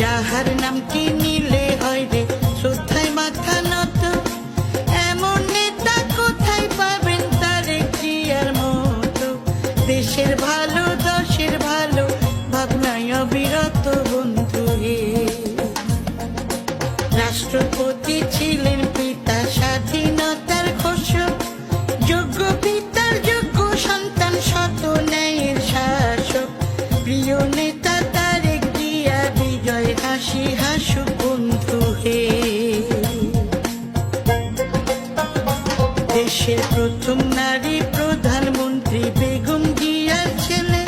যাহার নামটি নিলে হয় রে শ্রদ্ধায় মাথা নত, এমন নেতা কোথায় পাবেন তারেক জিয়ার মতো। দেশের ভালো দশের ভালো ভাবনায় অবিরত বন্ধু হে। রাষ্ট্রপতি ছিলেন পিতা স্বাধীনতার ঘোষক, যোগ্য পিতার যোগ্য সন্তান শত ন্যায়ের শাসক। প্রিয় নেতা তারেক জিয়া বিজয় হাসি হাসুক বন্ধু হে। দেশের প্রথম নারী প্রধানমন্ত্রী বেগম জিয়ার ছেলে,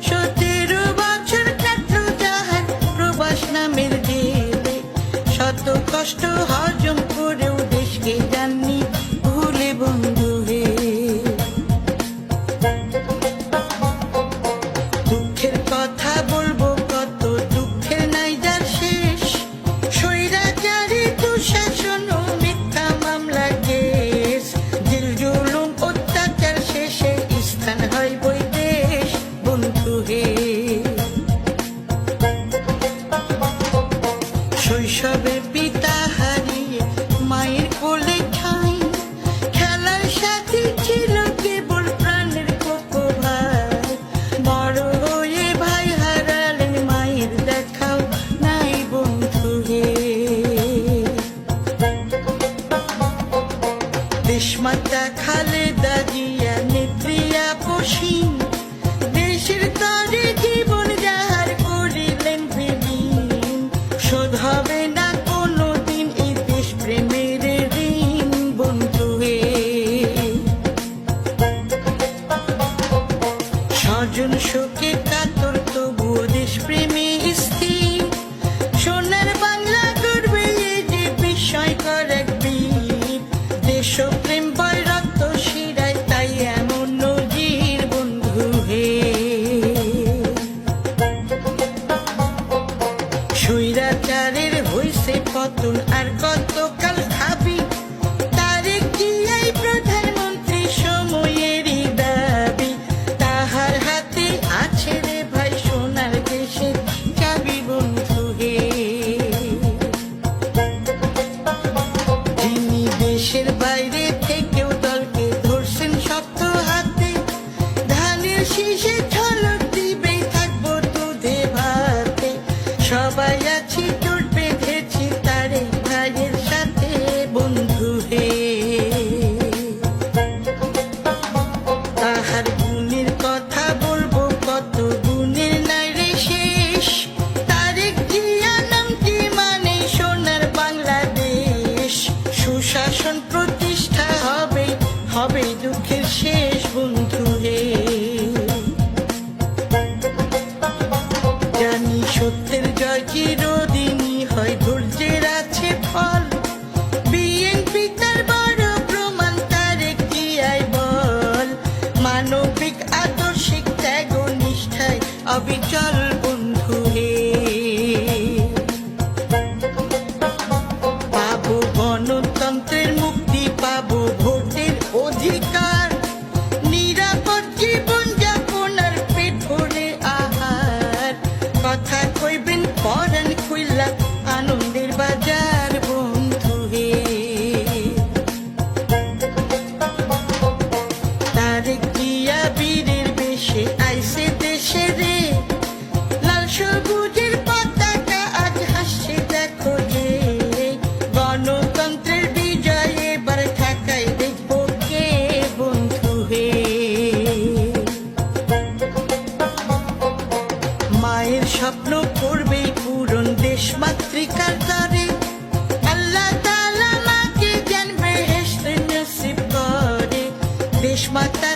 17 বছর কাটলো যাহার প্রবাস নামের জেলে। শত কষ্ট হজম করেও দেশকে জাননি ভুলে বন্ধু হে। দুঃখের কথা বলবো কত, দুঃখের নাই যার শেষ। স্বৈরাচারী দুঃশাসন ও মিথ্যা মামলা কেস, জেল জুলুম অত্যাচার শেষে স্থান হয় বৈদেশ বন্ধু হে। শৈশবে পিতা হারিয়ে মায়ের কোলে ঠাঁই, খেলার সাথী ছিল কেবল প্রাণের কোকো ভাই। বড় হয়ে ভাই হারালেন মায়ের দেখাও নাই বন্ধু হে। দেশমাতা খালেদা জিয়া নেত্রী আপসীন, দেশের তরে জীবন যাহার করিলেন বিলীন। শোধ হবে না কোনো দিন এই দেশ প্রেমের ঋণ বন্ধু হে। স্বজন শোকে কাতর তবুও দেশ প্রেমে স্থির, সোনার বাংলা গড়বে এই যে বিস্ময়কর এক বীর। দেশপ্রেম বয় রক্ত শিরায় তাই এমন নজির বন্ধু হে। স্বৈরাচারের হইছে পতন আর কতকাল খাবি, তারেক জিয়াই প্রধানমন্ত্রী সময়েরই দাবি। তাহার হাতে আছে রে ভাই সোনার দেশের চাবি বন্ধু হে। যিনি দেশের বাইরে থেকেও দলকে ধরছেন শক্ত হাতে, ধানের শীষে ঝলক দিবেই থাকবো দুধে ভাতে। সবাই আছি জোট বেঁধেছি তারেক ভাইয়ের সাথে বন্ধু হে। তাহার গুণের কথা বলবো কত, গুণের নাই রে শেষ। তারেক জিয়া নামটি মানে সোনার বাংলাদেশ। সুশাসন প্রতিষ্ঠা হবে হবে দুঃখের শেষ বন্ধু হে। জানি সত্যের জয় চিরদিনই হয়, ধৈর্যের আছে ফল। বিএনপি তার বড় প্রমাণ তারেক জিয়াই বল। মানবিক আদর্শিক ত্যাগ ও নিষ্ঠায় অবিচল বন্ধু হে। পাবো গণতন্ত্রের মুক্তি, পাবো ভোটের অধিকার, নিরাপদ জীবন যাপন আর পেট ভরে আহার। কথা কইবেন পরাণ খুইলা আনন্দের বাজার বন্ধু হে। তারেক জিয়া বীরের বেশে আইসে দেশে রে, লাল সবুজের পতাকা আজ হাসছে দেখো যে। গণতন্ত্রের বিজয় এবার ঢাকায় দেখবো কে বন্ধু হে। মায়ের স্বপ্ন করবেই পূরণ দেশ মাতৃকার তরে, আল্লাহ তাআলা মাকে জানবে হেসতে নসিব করে। দেশ মাতা